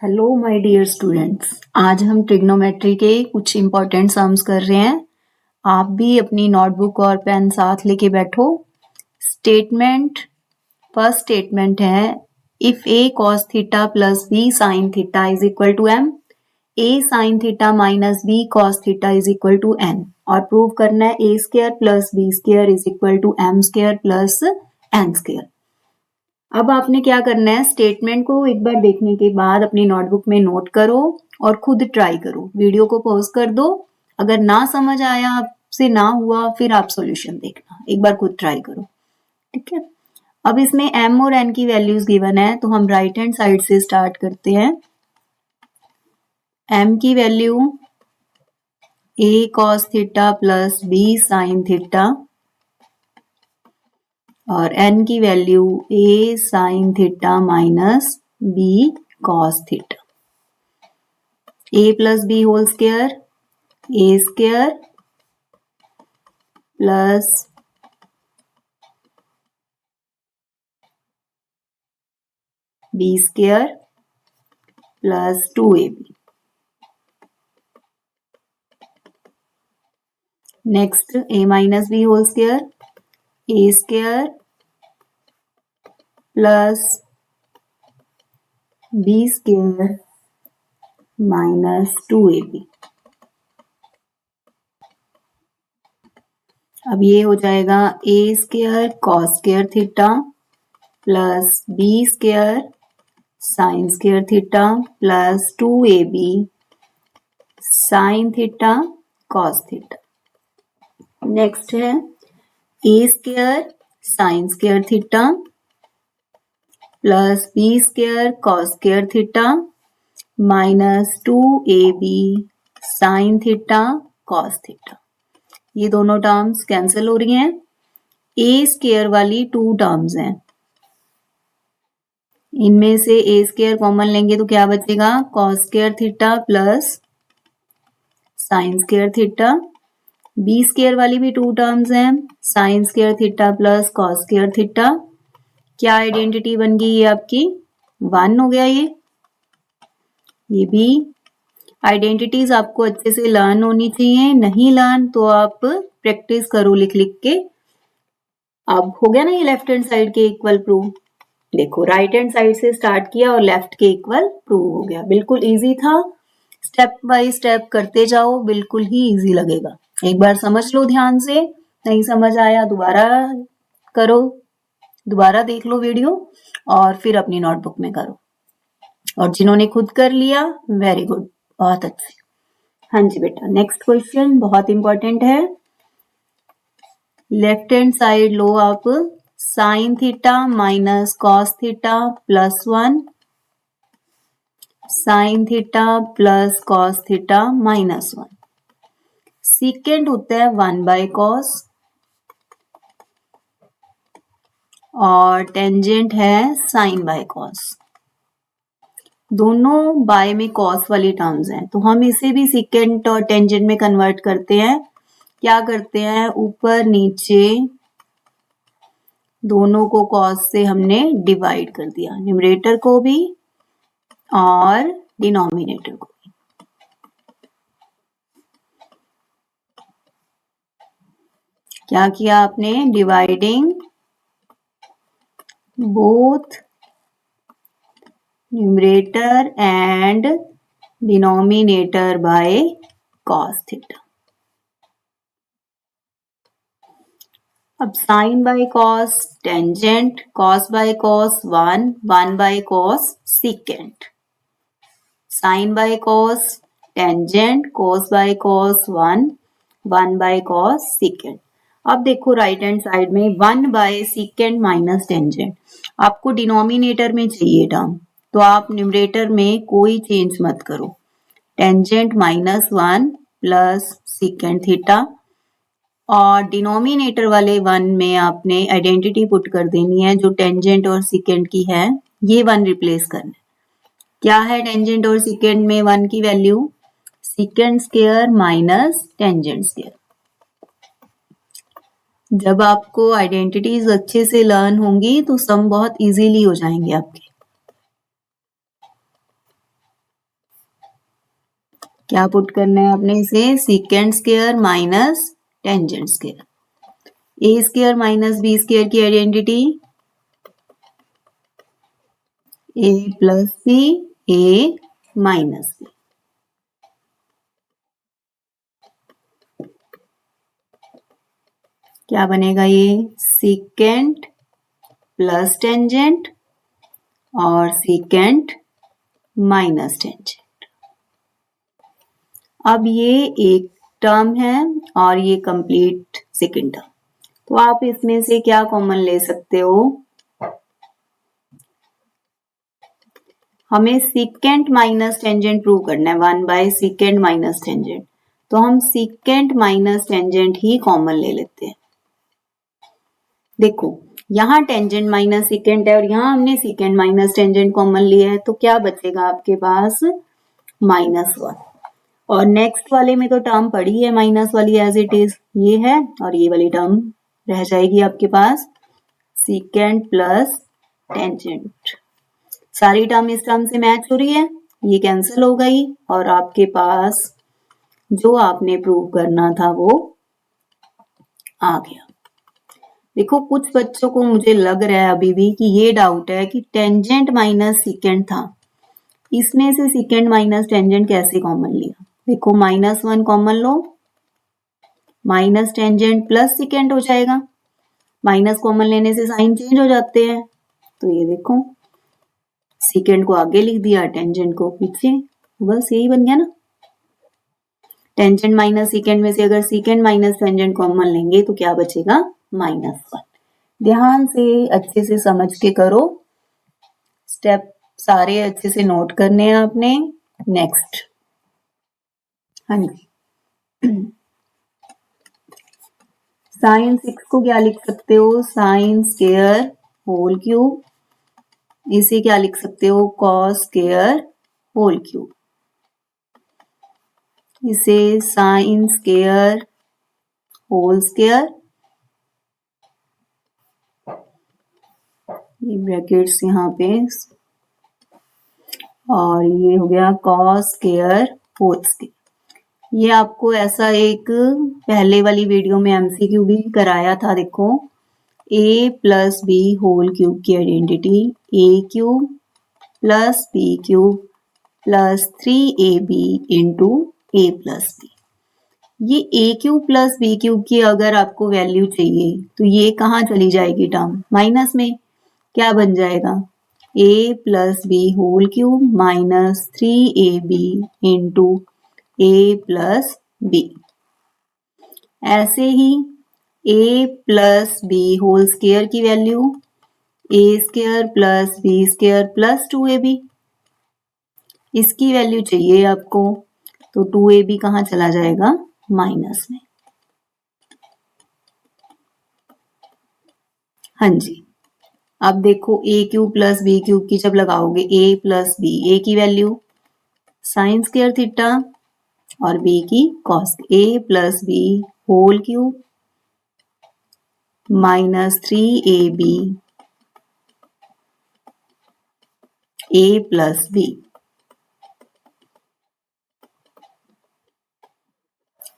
Hello my dear students, आज हम trigonometry के कुछ इम्पोर्टेंट सम्स कर रहे हैं। आप भी अपनी नोटबुक और पेन साथ लेके बैठो। स्टेटमेंट, फर्स्ट स्टेटमेंट है if a cos theta plus b sin theta is equal to m, a sin theta minus b cos theta is equal to n, और प्रूव करना है a square plus b square is equal to m square plus n square. अब आपने क्या करना है, statement को एक बार देखने के बाद अपनी नोटबुक में नोट करो और खुद ट्राई करो। वीडियो को पॉज कर दो, अगर ना समझ आया, आपसे ना हुआ, फिर आप सॉल्यूशन देखना, एक बार खुद ट्राई करो, ठीक है। अब इसमें m और n की वैल्यूज गिवन है, तो हम राइट हैंड साइड से स्टार्ट करते हैं। m की value a cos theta plus b sin theta और n की value a sin theta minus b cos theta. a plus b whole square, a square plus b square plus 2ab। Next a minus b whole square, a square plus b square minus 2ab। अब ये हो जाएगा a square cos square theta plus b square sine square theta plus 2ab sine theta cos theta. Next है a square sine square theta plus b square cos square theta minus 2ab sine theta cos theta. ये दोनों terms cancel हो रही हैं। a square वाली 2 terms हैं, इनमें से a स्क्वायर कॉमन लेंगे तो क्या बचेगा, cos square theta plus sign square theta. b square वाली भी 2 टर्म्स हैं, sign square theta plus cos square theta. क्या आइडेंटिटी बन गई ये आपकी, 1 हो गया। ये भी आइडेंटिटीज आपको अच्छे से लर्न होनी चाहिए, नहीं लर्न तो आप प्रैक्टिस करो लिख लिख के। अब हो गया ना ये लेफ्ट हैंड साइड के इक्वल प्रूव। देखो राइट हैंड साइड से स्टार्ट किया और लेफ्ट के इक्वल प्रूव हो गया। बिल्कुल इजी था, स्टेप बाय स्टेप करते जाओ, बिल्कुल ही इजी लगेगा। एक बार समझ लो ध्यान से, नहीं समझ आया दोबारा करो, दोबारा देख लो वीडियो और फिर अपनी नोटबुक में करो। और जिन्होंने खुद कर लिया वेरी गुड, बहुत अच्छे। हाँ जी बेटा, नेक्स्ट क्वेश्चन बहुत इंपॉर्टेंट है। लेफ्ट हैंड साइड लो आप, sine theta minus cos theta plus 1, sign theta plus cos theta minus 1। Secant होता है 1 बाय कॉस और टेंजेंट है साइन बाय कॉस। दोनों बाय में कॉस वाली टर्म्स हैं, तो हम इसे भी सीकेंट और टेंजेंट में कन्वर्ट करते हैं। क्या करते हैं, ऊपर नीचे दोनों को कॉस से हमने डिवाइड कर दिया, न्यूमरेटर को भी और डिनोमिनेटर को भी। क्या किया आपने, dividing both numerator and denominator by cos theta. अब sine by cos tangent, cos by cos 1, 1 by cos secant. Sine by cos tangent, cos by cos 1, 1 by cos secant. अब देखो राइट हैंड साइड में 1 by secant minus tangent, आपको denominator में चाहिए term, तो आप numerator में कोई चेंज मत करो। Tangent minus 1 plus secant theta, और डिनोमिनेटर वाले 1 में आपने आइडेंटिटी पुट कर देनी है जो टेंजेंट और सीकेंट की है, ये 1 रिप्लेस करना है। क्या है टेंजेंट और सीकेंट में 1 की value, secant square minus tangent square. जब आपको आइडेंटिटीज अच्छे से लर्न होंगी तो सम बहुत इजीली हो जाएंगे आपके। क्या पुट करना है आपने इसे, secant square minus tangent square. A square minus B square की identity A plus B, A minus B. क्या बनेगा ये, सीकेंट प्लस टेंजेंट और सीकेंट माइनस टेंजेंट। अब ये एक टर्म है और ये कंप्लीट सेकंड टर्म, तो आप इसमें से क्या कॉमन ले सकते हो, हमें सीकेंट माइनस टेंजेंट प्रूव करना है, 1 बाय सीकेंट माइनस टेंजेंट, तो हम सीकेंट माइनस टेंजेंट ही कॉमन ले लेते हैं। देखो यहाँ टेंजेंट माइनस सीकेंट है और यहाँ हमने सीकेंट माइनस टेंजेंट कॉमन लिया है, तो क्या बचेगा आपके पास, -1। और नेक्स्ट वाले में तो टर्म पड़ी है माइनस वाली एज इट इज, ये है, और ये वाली टर्म रह जाएगी आपके पास, सीकेंट प्लस टेंजेंट। सारी टर्म इस टर्म से मैच हो रही है, ये कैंसिल हो गई और आपके पास जो आपने प्रूव करना था वो आ गया। देखो कुछ बच्चों को मुझे लग रहा है अभी भी कि ये डाउट है कि टेंजेंट माइनस सीकेंट था, इसमें से सीकेंट माइनस टेंजेंट कैसे कॉमन लिया। देखो -1 कॉमन लो, माइनस टेंजेंट प्लस सीकेंट हो जाएगा, माइनस कॉमन लेने से साइन चेंज हो जाते हैं, तो ये देखो सीकेंट को आगे लिख दिया, टेंजेंट को पीछे, बस यही बन गया ना। टेंजेंट माइनस सीकेंट में से अगर सीकेंट माइनस टेंजेंट कॉमन लेंगे तो क्या बचेगा, -1। ध्यान से अच्छे से समझ के करो, स्टेप सारे अच्छे से नोट करने हैं आपने। नेक्स्ट, हाँ जी, साइन 6 को क्या लिख सकते हो, साइन स्क्वायर होल क्यूब, इसे क्या लिख सकते हो, कॉस स्क्वायर होल क्यूब, इसे साइन स्क्वायर होल स्क्वायर, ये ब्रैकेट्स यहाँ पे, और ये हो गया कॉस स्क्वायर होल स्क्वायर। ये आपको ऐसा एक पहले वाली वीडियो में एमसीक्यू भी कराया था। देखो a plus B whole cube की identity a cube plus b cube plus 3ab into a plus B. ये a cube plus b cube की अगर आपको वैल्यू चाहिए तो ये कहाँ चली जाएगी टर्म, माइनस में, क्या बन जाएगा, a plus B whole cube minus 3ab into a plus B. ऐसे ही a plus B whole square की value a square plus B square plus 2ab, इसकी वैल्यू चाहिए आपको, तो 2ab कहाँ चला जाएगा, माइनस में। हाँ जी, अब देखो a cube plus B cube की जब लगाओगे a प्लस बी, a की वैल्यू साइन स्क्वायर थीटा और b की cos, a plus B whole cube minus 3ab a plus B.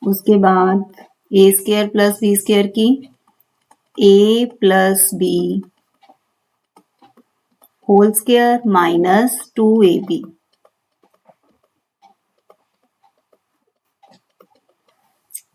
उसके बाद a square plus B square की a plus B whole square minus 2ab।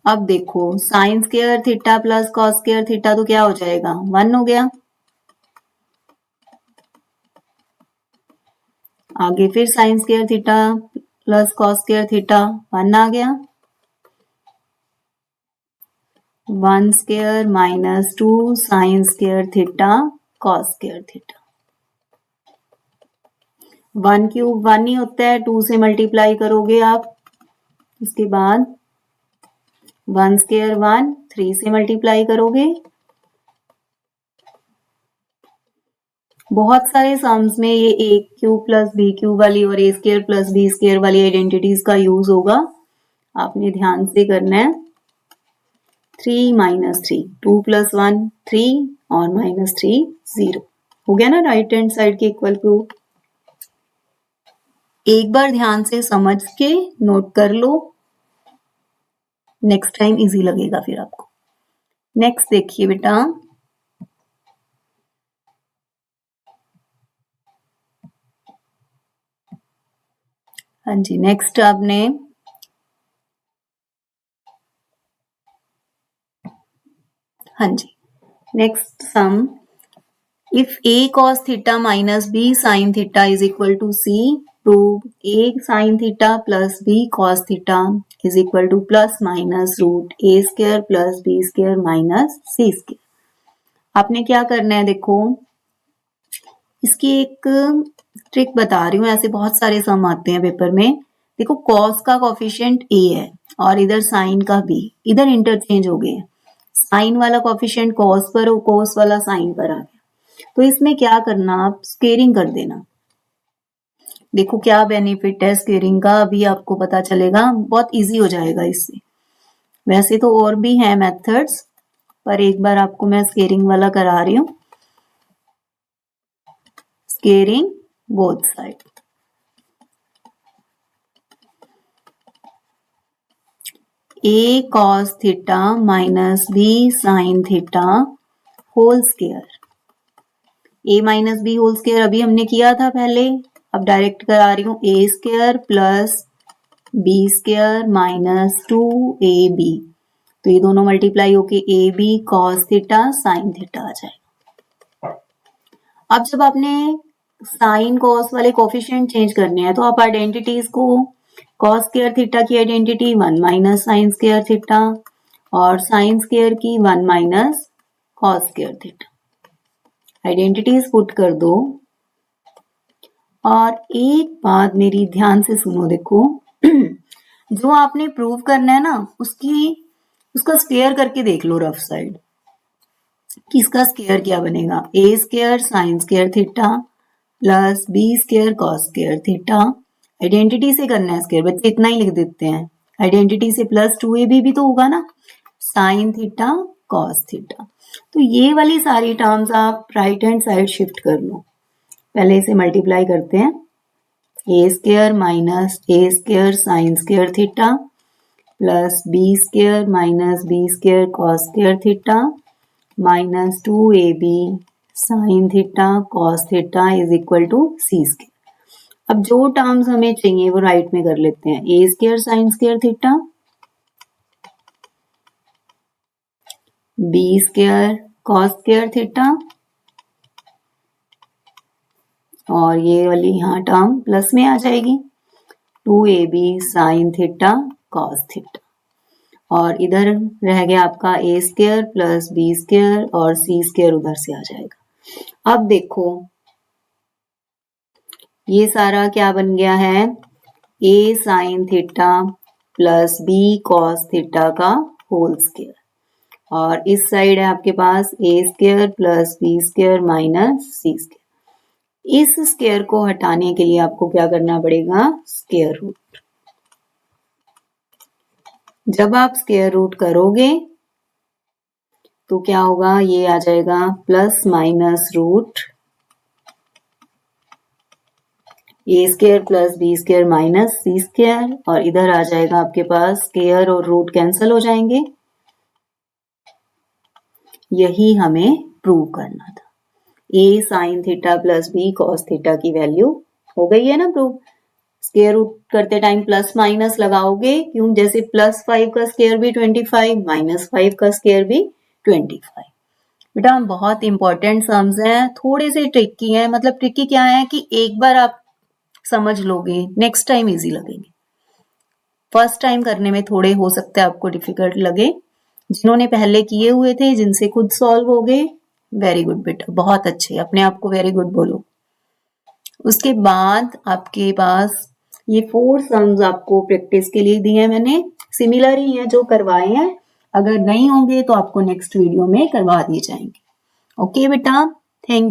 अब देखो sine square theta plus cos square theta तो क्या हो जाएगा, 1 हो गया। आगे फिर sine square theta plus cos square theta 1 आ गया, 1 square minus 2 sign square theta cos square theta. 1 cube 1 ही होता है, 2 से मल्टीप्लाई करोगे आप, उसके बाद 1 स्क्वायर 1, 3 से मल्टीप्लाई करोगे। बहुत सारे सम्स में ये a cube plus B cube वाली और a square plus B square वाली आइडेंटिटीज का यूज होगा, आपने ध्यान से करना है। 3 माइनस 3, 2 प्लस 1 3 और माइनस 3 0 हो गया ना, राइट हैंड साइड के इक्वल प्रूफ। एक बार ध्यान से समझ के नोट कर लो, नेक्स्ट टाइम इजी लगेगा फिर आपको। नेक्स्ट देखिए बेटा, हाँ जी, नेक्स्ट आपने हाँ जी, next sum, if a cos theta minus b sin theta is equal to c, prove a sin theta plus b cos theta is equal to plus minus root a square plus b square minus c square। आपने क्या करना है, देखो इसकी एक trick बता रही हूँ, ऐसे बहुत सारे सम आते हैं पेपर में। देखो कॉस का कॉफिशिएंट a है और इधर साइन का b, इधर इंटरचेंज हो गए, साइन वाला कॉफिशिएंट कॉस पर और कॉस वाला साइन पर आ गया। तो इसमें क्या करना, आप स्क्वेयरिंग कर देना। देखो क्या बेनिफिट है स्क्वेयरिंग का, अभी आपको पता चलेगा, बहुत इजी हो जाएगा इससे। वैसे तो और भी हैं मेथड्स, पर एक बार आपको मैं स्क्वेयरिंग वाला करा रही हूँ। Squaring both side, a cos theta minus b sin theta whole square. a minus B whole square अभी हमने किया था पहले, अब डायरेक्ट करा रही हूँ, a square plus b square minus 2ab, तो ये दोनों मल्टीप्लाई होके ab cos theta sin theta आ जाएगा। अब जब आपने साइन कॉस वाले कोफिशिएंट चेंज करने हैं, तो आप आइडेंटिटीज को, कॉस स्क्वायर थीटा की identity 1 minus sine square theta और साइन स्क्वायर की 1 minus cos square theta, identities put कर दो। और एक बात मेरी ध्यान से सुनो, देखो जो आपने प्रूव करना है ना, उसका स्क्वायर करके देख लो रफ साइड, कि इसका स्क्वायर क्या बनेगा, A square sine square theta plus B square cos square theta. Identity से करना है स्क्वायर, बच्चे इतना ही लिख देते हैं, आइडेंटिटी से प्लस 2ab भी तो होगा ना, साइन थीटा कॉस थीटा। तो ये वाली सारी टर्म्स आप राइट हैंड साइड शिफ्ट कर लो। पहले इसे मल्टीप्लाई करते हैं, A square minus A square sine square theta plus B square minus B square cos square theta minus 2ab sine theta cos theta is equal to C square. अब जो terms हमें चाहिए वो राइट में कर लेते हैं, A square sine square theta, B square cos square theta, और ये वाली यहाँ टर्म प्लस में आ जाएगी 2ab sine theta cos theta, और इधर रह गया आपका ए स्क्वायर प्लस बी स्क्वायर और सी स्क्वायर उधर से आ जाएगा। अब देखो ये सारा क्या बन गया है, A sine theta plus B cos theta का होल स्क्वायर, और इस साइड है आपके पास A square plus B square minus C square. इस स्क्वायर को हटाने के लिए आपको क्या करना पड़ेगा, स्क्वायर रूट। जब आप स्क्वायर रूट करोगे तो क्या होगा, ये आ जाएगा plus minus root A square plus B square minus C square, और इधर आ जाएगा आपके पास स्क्वायर और रूट कैंसिल हो जाएंगे। यही हमें प्रूव करना था, A sine theta plus B cos theta की वैल्यू हो गई है ना प्रूव। स्क्वायर रूट करते टाइम प्लस माइनस लगाओगे, क्यों, जैसे प्लस 5 का स्क्वायर भी 25, माइनस 5 का स्क्वायर भी 25। बेटा बहुत इंपॉर्टेंट सम्स हैं, थोड़े से ट्रिकी हैं, मतलब ट्रिकी क्या है कि एक बार आप समझ लोगे नेक्स्ट टाइम इजी लगेंगे, फर्स्ट टाइम करने में थोड़े हो सकता है आपको डिफिकल्ट लगे। जिन्होंने पहले किए हुए थे, जिनसे खुद सॉल्व हो गए, वेरी गुड बेटा, बहुत अच्छे, अपने आप को वेरी गुड बोलो। उसके बाद आपके पास ये 4 सम्स आपको प्रैक्टिस के लिए दिए हैं मैंने, सिमिलर ही हैं जो करवाए हैं, अगर नहीं होंगे तो आपको नेक्स्ट वीडियो में करवा दिए जाएंगे। ओके बेटा, थैंक यू।